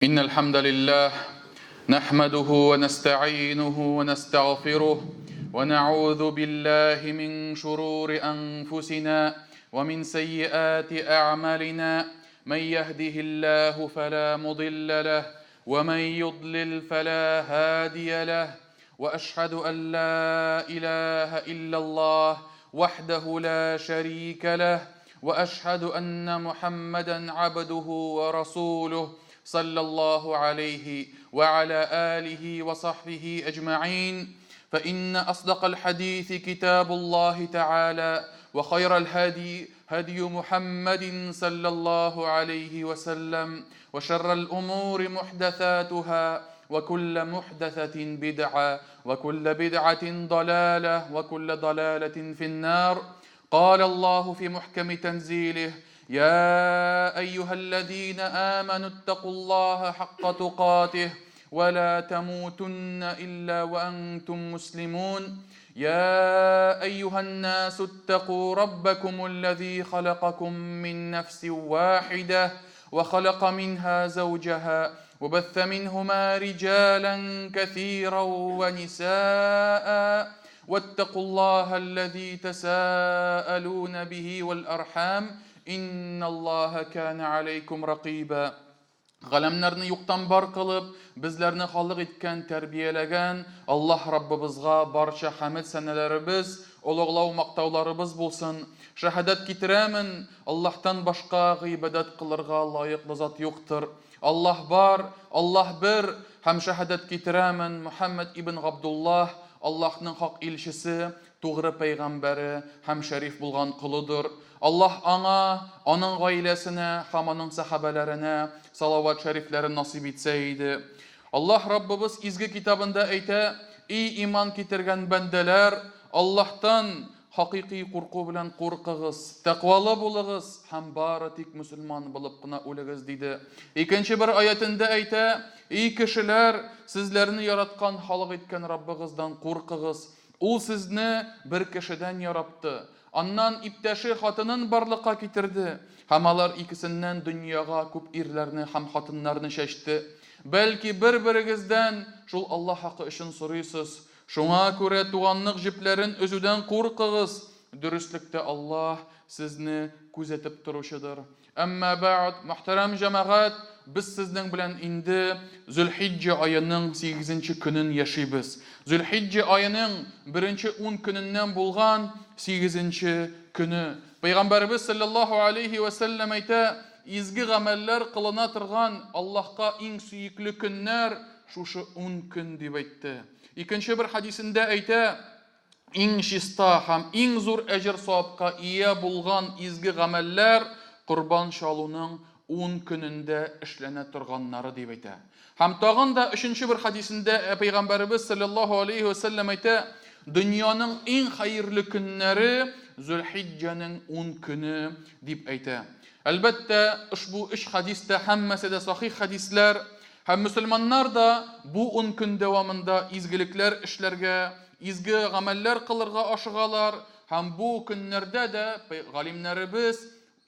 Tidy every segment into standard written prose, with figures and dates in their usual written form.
إن الحمد لله نحمده ونستعينه ونستغفره ونعوذ بالله من شرور أنفسنا ومن سيئات أعمالنا. من يهده الله فلا مضل له ومن يضلل فلا هادي له، وأشهد أن لا إله إلا الله وحده لا شريك له، وأشهد أن محمدا عبده ورسوله صلى الله عليه وعلى آله وصحبه أجمعين. فإن أصدق الحديث كتاب الله تعالى، وخير الهدي هدي محمد صلى الله عليه وسلم، وشر الأمور محدثاتها، وكل محدثة بدعة، وكل بدعة ضلالة، وكل ضلالة في النار. قال الله في محكم تنزيله: يا أيها الذين آمنوا اتقوا الله حق تقاته ولا تموتن إلا وأنتم مسلمون. يا أيها الناس اتقوا ربكم الذي خلقكم من نفس واحدة وخلق منها زوجها وبث منهما رجالا كثيرا ونساء، واتقوا الله الذي تساءلون به والأرحام إن الله كان عليكم رقيبا. Галәмнәрне юктан бар кылып, безләрне халык иткән, тәрбияләгән Аллаһ Раббыбызга барча хәмд сәнәләребез, улуглау мактауларыбыз булсын. Шәһадәт китерәмен, Аллаһтан башка гыйбадәт кылырга лаеклы зат юктыр. Аллаһ бар, Аллаһ бер, һәм шәһадәт китерәмен, Мөхәммәд ибн Габдуллаһ Аллаһның хак илчесе, тугры пәйгамбәре һәм шәриф булган кулыдыр. Аллаһ аңа, аның гаиләсенә һәм аның сахабаларына салават шәрифләрен насип итсә иде. Аллаһ Раббыбыз изге китабында әйтә: "И иман китергән бәндәләр, Аллаһтан хакыйкый курку белән куркыгыз, тәкъвалы булыгыз һәм бары тик мусульман булып кына үлегез" диде. Икенче бер аятында әйтә: "И кешеләр, сезләрне яраткан, халык иткән Раббыгыздан куркыгыз. Ул сезне бер кешедән яратты. Аннан иптәше хатынын барлыкка китерде, һәм алар икесеннән дөньяга күп ирләрне һәм хатыннарны чәчте. Бәлки бер-берегездән шул Аллаһ хакы өчен сорыйсыз. Шуңа күрә туганлык җепләрен өзүдән куркыгыз. Дөрестлектә Аллаһ сезне күзәтеп торучыдыр. Әмма бәгъд, мөхтәрәм җәмәгать, без сезнең белән инде Зөлхиджә аеның 8нче көнен яшибез. Зөлхиджә аеның 1нче 10 көненнән булган 8нче көне. Пәйгамбәрбез саллаллаһу алейхи ва саллям әйтә: "Изге гамәлләр кылына торган Аллаһка иң сөекле көннәр шушы 10 көн" дип әйтте. Икенче бер хадисендә әйтә: "Иң чиста һәм иң зур әҗр савапка ия булган изге гамәлләр Курбан шалуның 10 көнендә эшләнә торганнары" дип әйтә. Һәм тагын да 3нче бер хадисендә Пәйгамбәрбез саллаллаһу алейхи ва саллям әйтә: "Дөньяның иң хәерле көннәре Зөлхиджәнең 10 көне" дип әйтә. Әлбәттә, ушбу 3 хадистә һәммәсе дә сахих хадисләр, һәм мусульманнар да бу 10 көн дәвамында изгелекләр эшләргә, изге гамәлләр кылырга ашыгалар, һәм бу көннәрдә дә галимнәребез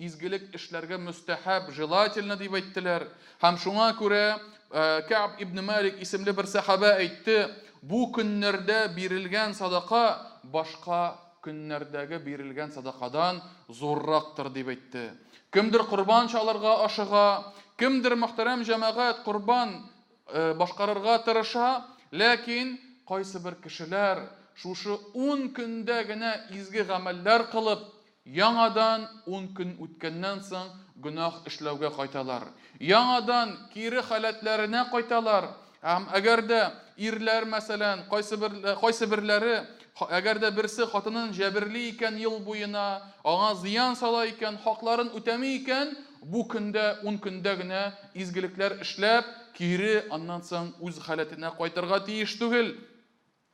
изгелек эшләргә мустахаб, желательно дип әйттеләр. Һәм шуңа күрә Кәб ибн Малик исемле бер сахаба әйтте: "Бу көннәрдә бирелгән садака башка көннәрдәге бирелгән садакадан зуррактыр" дип әйтте. Кемдер курбан чалырга ашыга, кемдер, мөхтәрәм җәмәгать, курбан башкарырга тырыша, ләкин кайсы бер кешеләр шушы 10 көндә генә изге гамәлләр кылып, яңадан 10 көн үткәннән соң гөнаһ эшләүгә кайталар. Яңадан кире халәтләренә кайталар. Һәм әгәр дә ирләр, мәсәлән, кайсы берләре, әгәр дә берсе хатынын җәберли икән ел буена, аңа зыян сала икән, хакларын үтәми икән, бу көндә 10 көндә генә изгелекләр эшләп, кире аннан соң үз халәтенә кайтырга тиеш түгел.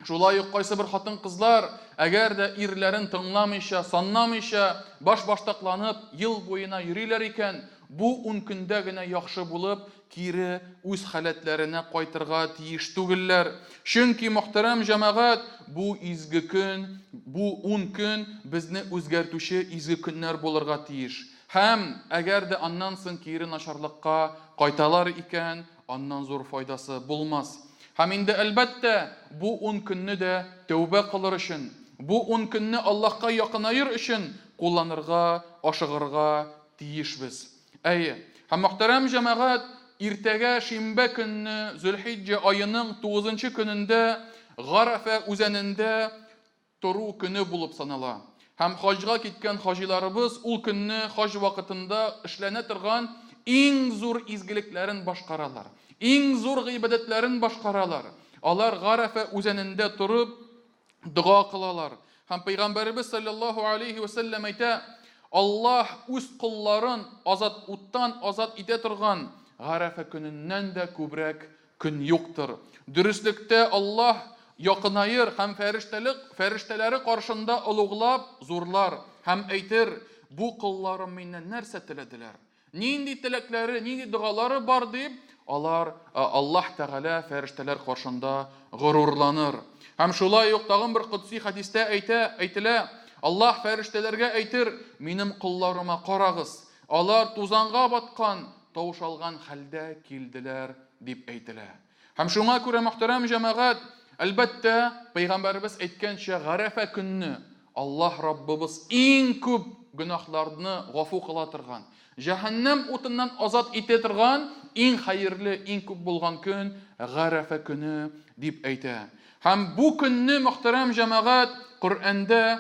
Шулай ук кайсы бер хатын-кызлар, әгәр дә ирләрен тыңламыйча, санламыйча, баш-баштакланып, ел буена йөриләр икән, бу 10 көндә генә яхшы булып, кире үз халәтләренә кайтырга тиеш түгелләр. Чөнки, мөхтәрәм җәмәгать, бу изге көн, бу 10 көн безне үзгәртүче изге көннәр булырга тиеш. Һәм әгәр дә аннан соң кире начарлыкка кайталар икән, аннан зур файдасы булмас. Һәм инде әлбәттә, бу 10 көнне дә тәүбә кылыр өчен, бу 10 көнне Аллаһка якынайыр өчен кулланырга, ашыгырга тиешбез. Әйе, һәм мөхтәрәм җәмәгать, иртәгә шимбә көнне Зөлхиҗҗә аеның 9-нчы көнендә Гарафа үзәнендә тору көне булып санала. Һәм хаҗга киткән хаҗиларыбыз ул көнне хаҗ вакытында эшләнә торган иң зур изгелекләрен башкаралар. Иң зур гыйбадәтләрен башкаралар. Алар Гарафа үзәнендә турып дуга кылалар. Һәм Пәйгамбәрбез саллаллаһу алейхи ва саллям әйтә: Аллаһ үз кулларын уттан азат итә торган Гарафа көненнән дә күбрәк көн юктыр. Дөрестлектә Аллаһ якынайыр һәм фәрештәләре каршында улуглап зурлар һәм әйтер: бу кулларым миннән нәрсә теләделәр? Нинди теләкләре, нинди дугалары бар дип, алар Аллаһ Тәгалә фәрештәләр каршында горурланыр. Һәм шулай ук тагын бер кутси хадистә әйтелә: Аллаһ фәрештәләргә әйтер: минем кулларыма карагыз, алар тузанга баткан, таушалган хәлдә килделәр дип әйтелә. Һәм шуңа күрә мөхтәрәм җәмәгать, әлбәттә, Пәйгамбәрбез әйткәнчә, Гарафа көнне Аллаһ Раббыбыз иң күп гөнаһларны гафу кыла торган, җәһәннәм утыннан азат итә торган иң хәерле, иң күп булган көн Гарафа көне дип әйтә. Һәм бу көнне, мөхтәрәм җәмәгать, Коръәндә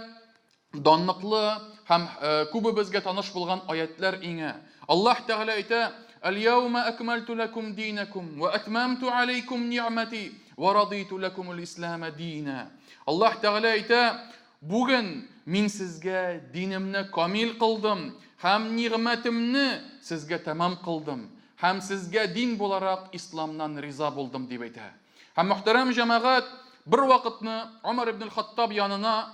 данлыклы һәм күбебезгә таныш булган аятлар иңә. Аллаһ Тәгалә әйтә: "Ал-яума акмалту лакум динакум ва атмамту алейкум ниъмати ва радиту лакум ал-ислама дина." Аллаһ Тәгалә әйтә: "Бүген мин сезгә динемне камил кылдым һәм ниъмәтемне сезгә тәмам кылдым һәм сезгә дин буларак исламнан риза булдым" дип әйтә. Һәм мөхтәрәм җәмәгать, бер вакытны Умар ибн ал-Хаттаб янына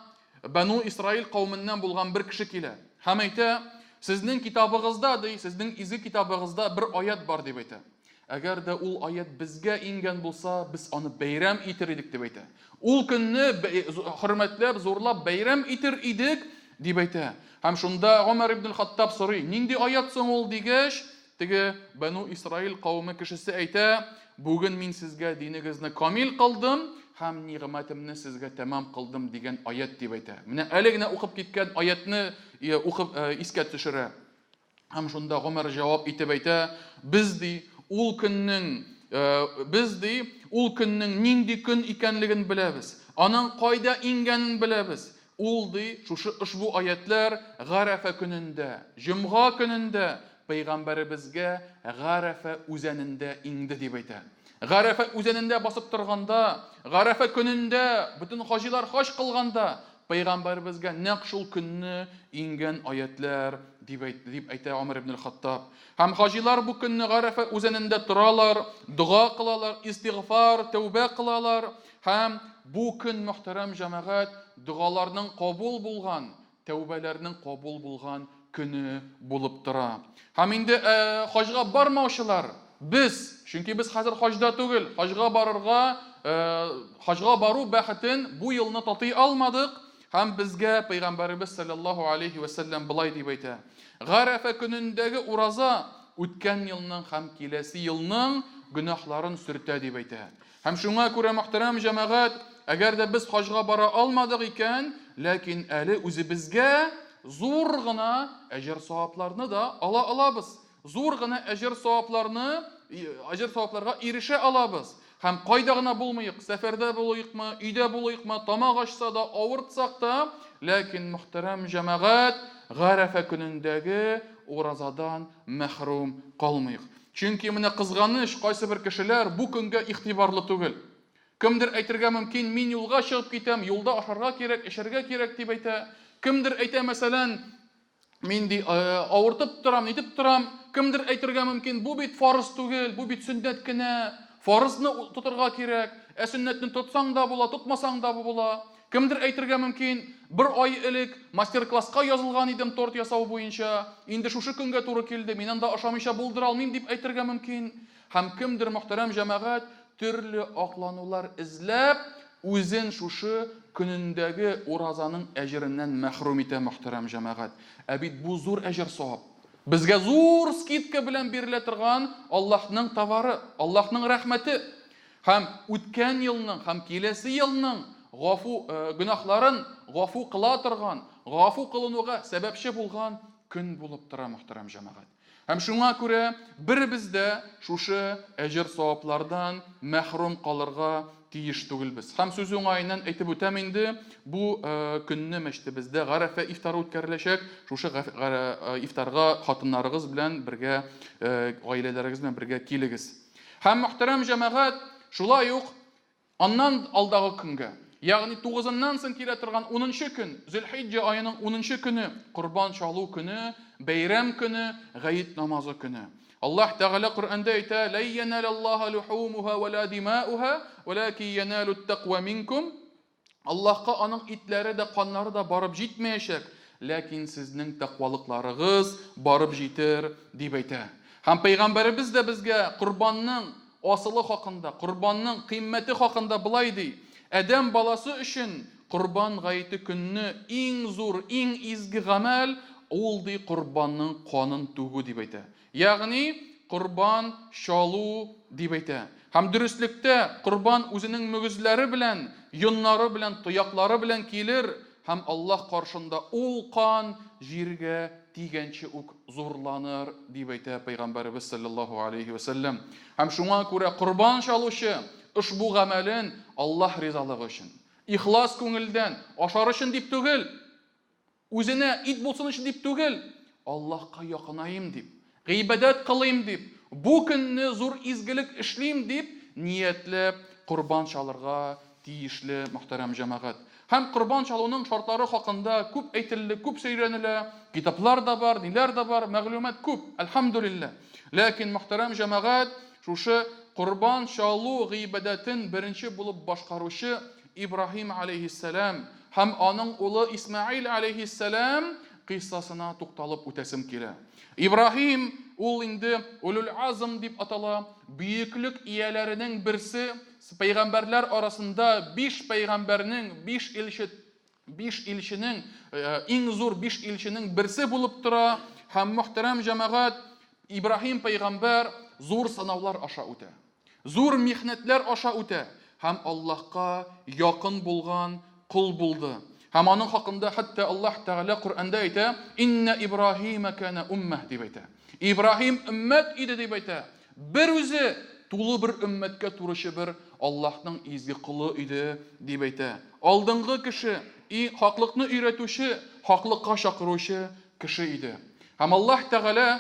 Бану Исраил кавмыннан булган бер кеше килә. Һәм әйтә: "Сезнең китабыгызда, сезнең изге китабыгызда бер аят бар" дип әйтә. Әгәр дә ул аят безгә ингән булса, без аны бәйрәм итер идек дип әйтә. Ул көнне хөрмәтләп, зурлап бәйрәм итер идек дип әйтә. Һәм шунда Умар ибн ал-Хаттаб сорый: "Нинди аят соң ул?" дигәч, теге Бану Исраил кавмы кешесе әйтә: "Бүген мин сезгә динегезне камил кылдым һәм ниъмәтемне сезгә тәмам кылдым" дигән аят дип әйтә. Менә әле генә укып киткән аятны укып искә төшерә. Һәм шунда Умар җавап итеп әйтә: "Без ул көннең нинди көн икәнлеген беләбез. Аның кайда ингәнен беләбез. Ул шушы ушбу аятлар Гарафа көнендә, җомга көнендә Пәйгамбәребезгә Гарафа үзәнендә инде" дип әйтә. Гарафа үзәнендә басып торганда, Гарафа көнендә бөтен хаҗилар хаҗ кылганда, Пәйгамбәребезгә нәкъ шул көнне ингән аятлар дип әйтә Умар ибн ал-Хаттаб. Һәм хаҗилар бу көнне Гарафа үзәнендә торалар, дуга кылалар, истигъфар, тәүбә кылалар. Һәм бу көн, мөхтәрәм җәмәгать, дугаларның кабул булган, тәүбәләрнең кабул булган көне булып тора. Һәм инде хаҗга бармаучылар, чөнки без хәзер хаҗда түгел, хаҗга бару бәхетен бу елны татый алмадык. Һәм безгә Пәйгамбәрбез саллаллаһу алейхи ва саллям булай дип әйтә: "Гарафа көнендәге ураза үткән елның һәм киләсе елның гөнаһларын сөртә" дип әйтә. Һәм шуңа күрә, мөхтәрәм җәмәгать, әгәр дә без хаҗга бара алмадык икән, ләкин әле үзебезгә зур гына әҗр-савапларны да ала алабыз. Зур гына әҗр-савапларга ирешә алабыз. Һәм кайда гына булмыйк, сәфәрдә булыйкмы, өйдә булыйкмы, тамак ачса да, авыртсак та, ләкин мөхтәрәм җәмәгать, Гарафа көнендәге уразадан мәхрүм калмыйк. Чөнки менә кызганыч, кайсы бер кешеләр бу көнгә игътибарлы түгел. Кемдер әйтергә мөмкин: "Мин юлга чыгып китәм, юлда ашарга кирәк, эшәргә кирәк" дип әйтә. Кемдер әйтә, мәсәлән, "Мин авыртып торам, нитеп торам". Кемдер әйтергә мөмкин: "Бу бит фарыз түгел, бу бит сөннәт кенә. Фарызны тотырга кирәк, сөннәтне тотсаң да була, тотмасаң да була". Кемдер әйтергә мөмкин: "Бер ай элек мастер-класска язылган идем торт ясау буенча, инде шушы көнгә туры килде, мин анда ашамыйча булдыра алмыйм" дип әйтергә мөмкин. Һәм кемдер, мөхтәрәм җәмәгать, төрле акланулар эзләп, үзен шушы көнендәге уразаның әҗреннән мәхрүм итә, мөхтәрәм җәмәгать. Бит бу зур әҗр-савап. Безгә зур скидка белән бирелә торган Аллаһның товары, Аллаһның рәхмәте. Һәм үткән елның, һәм киләсе елның гөнаһларын гафу кыла торган, гафу кылынуга сәбәпче булган көн булып тора, мөхтәрәм җәмәгать. Һәм шуңа күрә беребез дә шушы әҗр саваплардан мәхрүм калырга тиеш түгелбез. Һәм сүз уңаеннан әйтеп үтәм инде, бу көнне мәчетебездә Гарәфә ифтары үткәреләчәк. Шушы ифтарга хатыннарыгыз белән бергә, гаиләләрегез белән бергә килегез. Һәм мөхтәрәм җәмәгать, шулай ук аннан алдагы көнгә, ягъни 9-ннан соң килә торган 10-нчы көн, Зөлхиҗҗә аеның 10-нчы көне, Курбан чалу көне, бәйрәм көне, Гаит намазы көне. Аллаһ Тәгалә Коръәндә әйтә: "Ла яналаллаһу лухумуха ва ла димаኡха, валакин яналут тaqва минкум." Аллаһка аның итләре дә, каннары да барып җитмәячәк, ләкин сезнең тaqвалыкларыгыз барып җитер дип әйтә. Һәм пәйгамбәребез дә безгә Курбанның асылы хакында, Курбанның кыйммәте хакында булай ди: "Адәм баласы өчен Курбан гаите көнне иң зур, иң изге гамәл ул ди Курбанның канын түгү" дип әйтә. Ягъни Курбан чалу дип әйтә. Һәм дөрестлектә Курбан үзенең мөгезләре белән, йоннары белән, тояклары белән килер, һәм Аллаһ каршында ул кан җиргә тигәнче ук зурланыр дип әйтә пәйгамбәребез саллаллаһу алейхи ва саллям. Һәм шуңа күрә Курбан чалучы ушбу гамәлен Аллаһ ризалыгы өчен, ихлас күңелдән ашар өчен дип түгел, үзенә ит булсын өчен дип түгел, Аллаһка якынайым дип, гыйбадәт кылыйм дип, бу көнне зур изгелек эшлим дип ниятләп Курбан чалырга тиешле, мөхтәрәм җәмәгать. Һәм Курбан чалуның шартлары хакында күп әйтелә, күп сөйләнелә, китаплар да бар, диләр да бар, мәгълүмат күп, әлхәмдүлилләh. Ләкин мөхтәрәм җәмәгать, шушы Курбан чалу гыйбадәтен беренче булып башкаручы Ибраһим алейхиссалам һәм аның улы Исмаил алейхиссалам кыйссасына тукталып үтәсем килә. Ибраһим ул инде улул азм дип атала, бөеклек ияләренең берсе, пәйгамбәрләр арасында 5 пәйгамбәрнең, 5 илченең, иң зур 5 илченең берсе булып тора. Һәм мөхтәрәм җәмәгать, Ибраһим пәйгамбәр зур сынаулар аша үтә, зур михнәтләр аша үтә һәм Аллаһка якын булган кул булды. Һәм аның хакында хәтта Аллаһ Тәгалә Коръәндә әйтә: "Инна Ибраһима кана уммah" дип әйтә. Ибраһим уммат иде дип әйтә. Бер үзе тулы бер уммәткә турышы бер Аллаһның изге кулы иде дип әйтә. Алдынгы кеше, хаклыкны өйрәтүче, хаклыкка чакыручы кеше иде. Һәм Аллаһ Тәгалә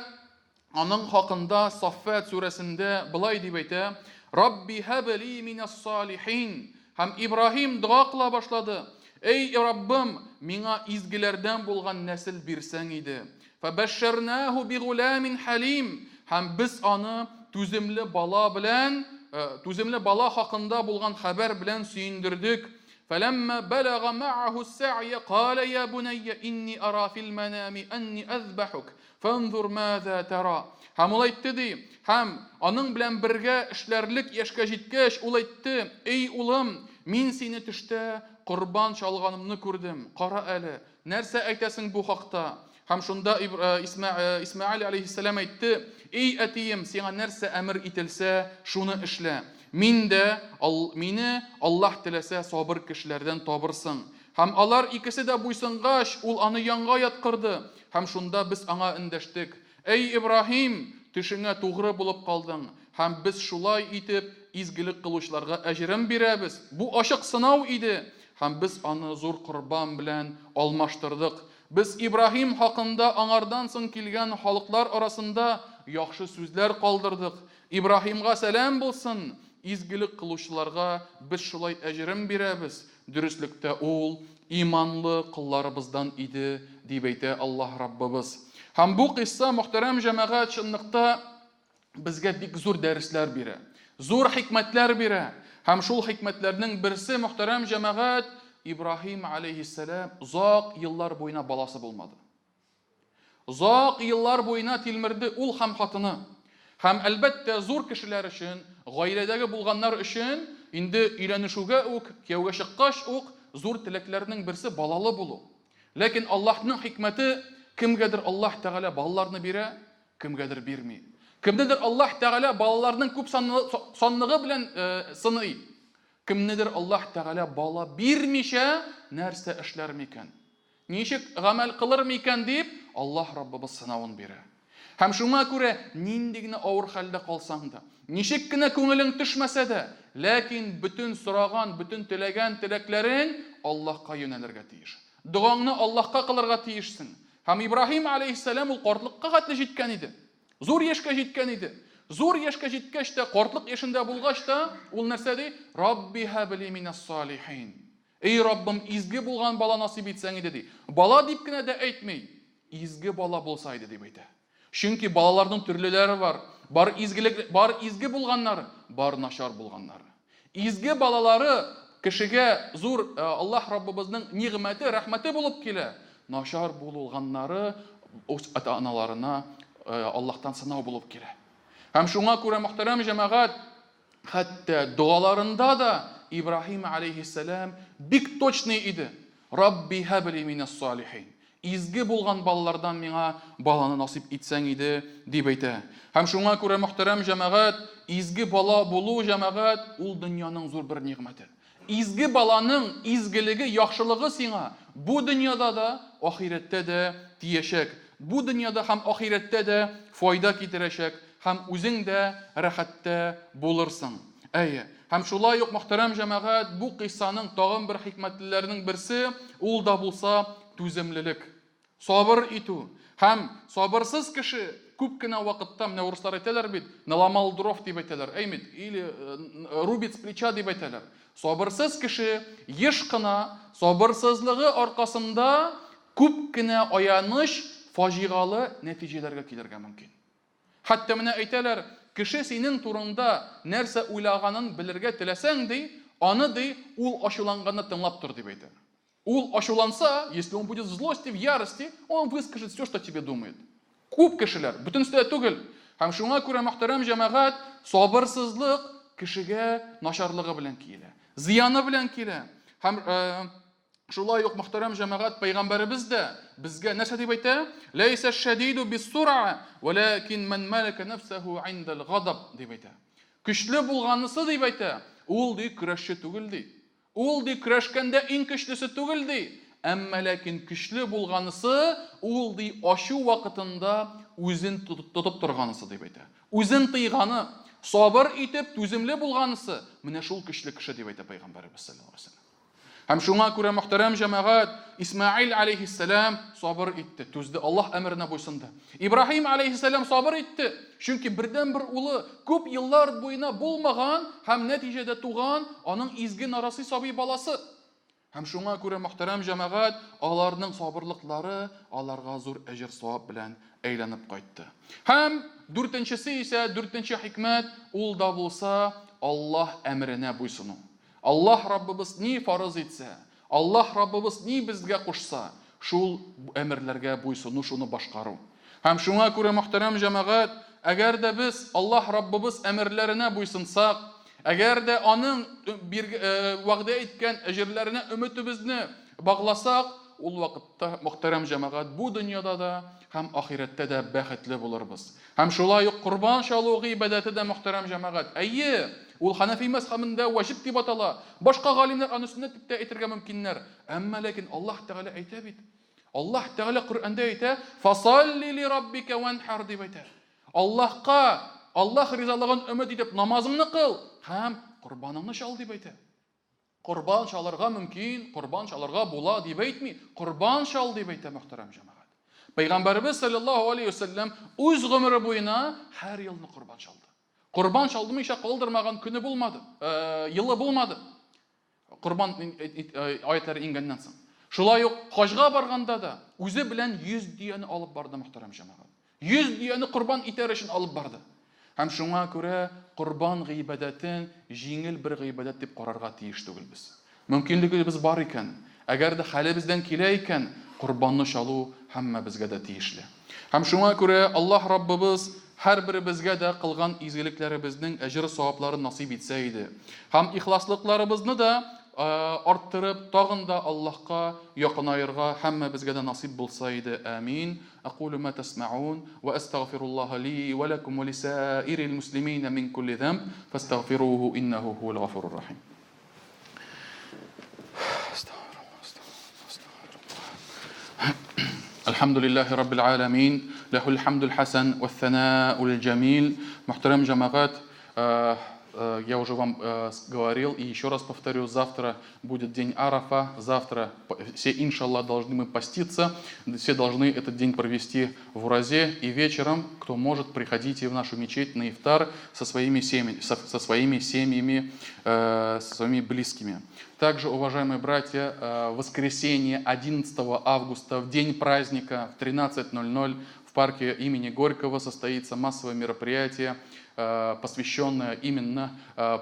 аның хакында Саффат сүрәсендә булай дип әйтә: "Рабби хабли минас-салихин." Һәм Ибраһим дуа кыла башлады: "Эй Раббым, миңа изгеләрдән булган нәсел бирсәң иде." Фабашшарнаху бигуламин халим. Һәм без аны түземле бала хакында булган хәбәр белән сөендердек. فلما بلغ معه السعي قال يا بني إني أرى في المنام أني أذبحك فانظر ماذا ترى. Һәм ул әйтте ди, һәм аның белән бергә эшләрлек яшькә җиткәч, ул әйтте: "Эй улым, мин сине төштә Курбан чалганымны күрдем. Кара әле, нәрсә әйтәсең бу хакта?" Һәм шунда Исмаил алейхиссалам әйтте: "Эй әтием, сиңа нәрсә әмер ителсә, шуны эшлә. Мине Аллаһ теләсә сабыр кешеләрдән табырсың." Һәм алар икесе дә буйсынгач, ул аны янга яткырды. Һәм шунда без аңа эндәштек: "Эй Ибраһим, төшеңә тугры булып калдың. Һәм без шулай итеп изгелек кылучыларга әҗрен бирәбез. Бу ачык сынау иде. Һәм без аны зур Курбан белән алмаштырдык. Без Ибраһим хакында аңардан соң килгән халыклар арасында яхшы сүзләр калдырдык. Ибраһимга сәлам булсын. Изгелек кылучыларга без шулай әҗрен бирәбез. Дөрестлектә ул иманлы кулларыбыздан иде" дип әйтә Аллаһ Раббыбыз. Һәм бу кысса, мөхтәрәм җәмәгать, чынлыкта безгә бик зур дәресләр бирә, зур хикмәтләр бирә. Һәм шул хикмәтләрнең берсе, мөхтәрәм җәмәгать, Ибраһим алейхиссалам узак еллар буена баласы булмады. Узак еллар буена тилмерде ул һәм хатыны. Һәм әлбәттә зур кешеләр өчен, гаиләдәге булганнар өчен инде өйләнешүгә үк, кияүгә чыккач үк зур теләкләрнең берсе балалы булу. Ләкин Аллаһның хикмәте кемгәдер Аллаһ Тәгалә балаларны бирә, кемгәдер бирми. Кемнедер Аллаһ Тәгалә балаларның күп санлыгы белән сыный. Кемнедер Аллаһ Тәгалә бала бирмичә нәрсә эшләр микән? Ничек гамәл кылыр микән дип Аллаһ Раббыбыз сынавын бирә. Һәм шуңа күрә нинди генә авыр хәлдә калсаң да, ничек кенә күңелең төшмәсә дә, ләкин бүтән сораган, бүтән теләгән теләкләрең Аллаһка юнәлергә тиеш. Дуаңны Аллаһка кылырга тиешсең. Һәм Ибраһим алейһиссалам ул картлыкка хәтле җиткән иде. Зур яшькә җиткән иде. Зур яшькә җиткәч тә, картлык яшендә булгач та, ул нәрсә ди? Рабби һабли минас салихин. Эй Раббым, изге булган бала насип итсәң иде ди. Бала дип кенә дә әйтмәй, изге бала булса иде дип әйтә. Чөнки балаларның төрлеләре бар. Бар изге булганнары, бар начар булганнары. Изге балалары кешегә зур Аллаһ Раббыбызның нигъмәте, рәхмәте булып килә. Начар булганнары ата-аналарына Аллаһтан сынау булып килә. Һәм шуңа күрә мөхтәрәм җәмәгать, хәтта дуаларында да Ибраһим алейһиссалам бик точный иде. Рабби һабли минас салихин. Изге булган балалардан миңа баланы насип итсәң иде дип әйтә. Һәм шуңа күрә мөхтәрәм җәмәгать, изге бала булу җәмәгать ул дөньяның зур бер нигъмәте. Изге баланың изгелеге, яхшылыгы сиңа бу дөньяда да, ахирәттә дә тиешәк. Бу дөньяда һәм ахирәттә дә файда китерәчәк, һәм үзең дә рәхәттә булырсың. Әйе. Һәм шулай ук мөхтәрәм җәмәгать, бу кыйссаның тагын бер хикмәтләренең берсе ул да булса түземлелек. Сабыр итү. Һәм сабырсыз кеше күп кенә вакытта, менә урыслар әйтәләр бит, наламал дров дип әйтәләр, әймит, или рубит с плеча дип әйтәләр. Сабырсыз кеше еш кына сабырсызлыгы аркасында күп кенә аяныч, фаҗигалы нәтиҗәләргә килергә мөмкин. Хәтта менә әйтәләр, кеше синең турында нәрсә уйлаганын белергә теләсәң ди, аны ди, ул ачуланганны тыңлап тор дип әйтә. Ул ачуланса, если он будет в злости, в ярости, он выскажет все, что тебе думает. Күп кешеләр, бөтенесе түгел. Һәм шуңа күрә мөхтәрәм җәмәгать, сабырсызлык кешегә начарлыгы белән килә, зыяны белән килә. Һәм шулай ук мөхтәрәм җәмәгать, пәйгамбәребез дә безгә нәрсә дип әйтә? Ләйсә шадиду бис-сур'a, валакин ман малака нафсаху 'инда al-ghadab дип әйтә. Көчле булганысы дип әйтә, ул ди көрәшче түгел ди. Ул ди көрәшкәндә иң көчлесе түгел ди. Әмма ләкин көчле булганысы, ул ди ачу вакытында үзен тотып торганысы дип әйтә. Үзен тыйганы, сабыр итеп түземле булганысы, менә шул көчле кеше дип әйтә пәйгамбәребез саллаллаһу алейһи ва саллям. Һәм шуңа күрә мөхтәрәм җәмәгать, Исмаил алейһиссалам сабыр итте, түзде, Аллаһ әмренә буйсынды. Ибраһим алейһиссалам сабыр итте, чөнки бердән бер улы күп еллар буена булмаган һәм нәтиҗәдә туган аның изге нарасый сабый баласы. Һәм шуңа күрә мөхтәрәм җәмәгать, аларның сабырлыклары аларга зур әҗр-савап белән әйләнеп кайтты. Һәм дүртенчесе исә, дүртенче хикмәт, ул да булса Аллаһ әмренә буйсыну. Аллаһ Раббыбыз ни фарыз итсә, Аллаһ Раббыбыз ни безгә кушса, шул әмерләргә буйсыну, шуны башкару. Һәм шуңа күрә мөхтәрәм җәмәгать, әгәр дә без Аллаһ Раббыбыз әмерләренә буйсынсак, әгәр дә аның вәгъдә иткән әҗрләренә өметебезне багласак, ул вакытта мөхтәрәм җәмәгать, бу дөньяда да һәм ахирәттә дә бәхетле булырбыз. Һәм шулай ук курбан чалу гыйбадәте дә мөхтәрәм җәмәгать. Әйе, ул Ханафи мазһабында ваҗиб дип атала. Башка галимнәр аны сөннәт дип әйтергә мөмкиннәр. Әмма ләкин Аллаһ Тәгалә әйтә бит. Аллаһ Тәгалә Коръәндә әйтә: "Фасалли ли раббика ванхар" дип әйтә. Аллаһка, Аллаһ ризалыгын өмет итеп намазыңны кыл һәм курбаныңны чал дип әйтә. Курбан чалырга мөмкин, курбан чалырга була дип әйтми, курбан чал дип әйтә мөхтәрәм җәмәгать. Пәйгамбәрбез саллаллаһу алейһи ва саллям үз гомере буена һәр елны курбан чалды. Курбан чалдымыйча калдырмаган көне булмады, елы булмады. Курбан аятлары ингәннән соң. Шулай ук хаҗга барганда да үзе белән 100 дияне алып барды мөхтәрәм җәмәгать. 100 дияне курбан итәр өчен алып барды. Һәм шуңа күрә курбан гыйбадәтен җиңел бер гыйбадәт дип карарга тиеш түгелбез. Мөмкинлегебез бар икән, әгәр дә хәлебездән килә икән, курбанны чалу һәммәбезгә дә тиешле. Һәм шуңа күрә Аллаһ Раббыбыз һәр беребезгә дә кылган изгелекләребезнең әҗр-савапларын насип итсә иде. Һәм ихласлыкларыбызны да арттырып, тагын да Аллаһка якынайырга һәммәбезгә дә насип булса иде. Амин. أقول ما تسمعون وأستغفر الله لي ولكم ولسائر المسلمين من كل ذنب فاستغفروه إنه هو الغفور الرحيم. الحمد لله رب العالمين له الحمد الحسن والثناء الجميل. محترم جماعات, я уже вам говорил и еще раз повторю, завтра будет день Арафа, завтра все, иншаллах, должны мы поститься, все должны этот день провести в уразе, и вечером, кто может, приходите в нашу мечеть на ифтар со своими семьями, со своими близкими. Также, уважаемые братья, в воскресенье 11 августа, в день праздника, в 13:00 в парке имени Горького состоится массовое мероприятие, посвященное именно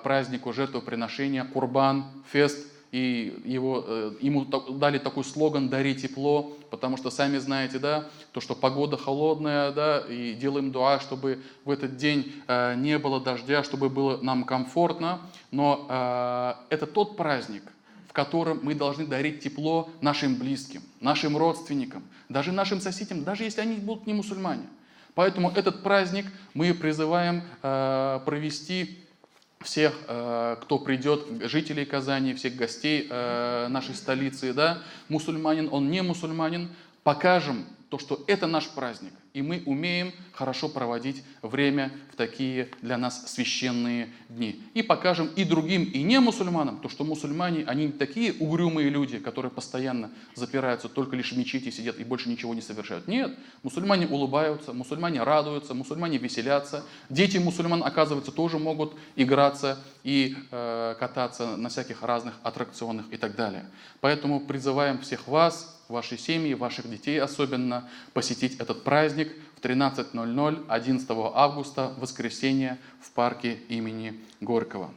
празднику жертвоприношения Курбан, фест. И ему дали такой слоган «Дари тепло», потому что сами знаете, да, то, что погода холодная, да, и делаем дуа, чтобы в этот день не было дождя, чтобы было нам комфортно. Но это тот праздник, в котором мы должны дарить тепло нашим близким, нашим родственникам, даже нашим соседям, даже если они будут не мусульмане. Поэтому этот праздник мы призываем провести всех, кто придет, жителей Казани, всех гостей нашей столицы, да, мусульманин, он не мусульманин, покажем то, что это наш праздник, и мы умеем хорошо проводить время в такие для нас священные дни. И покажем и другим, и не мусульманам, то, что мусульмане, они не такие угрюмые люди, которые постоянно запираются, только лишь в мечети сидят и больше ничего не совершают. Нет, мусульмане улыбаются, мусульмане радуются, мусульмане веселятся. Дети мусульман, оказывается, тоже могут играться и кататься на всяких разных аттракционах и так далее. Поэтому призываем всех вас, ваши семьи, ваших детей особенно, посетить этот праздник в 13:00 11 августа, воскресенье, в парке имени Горького.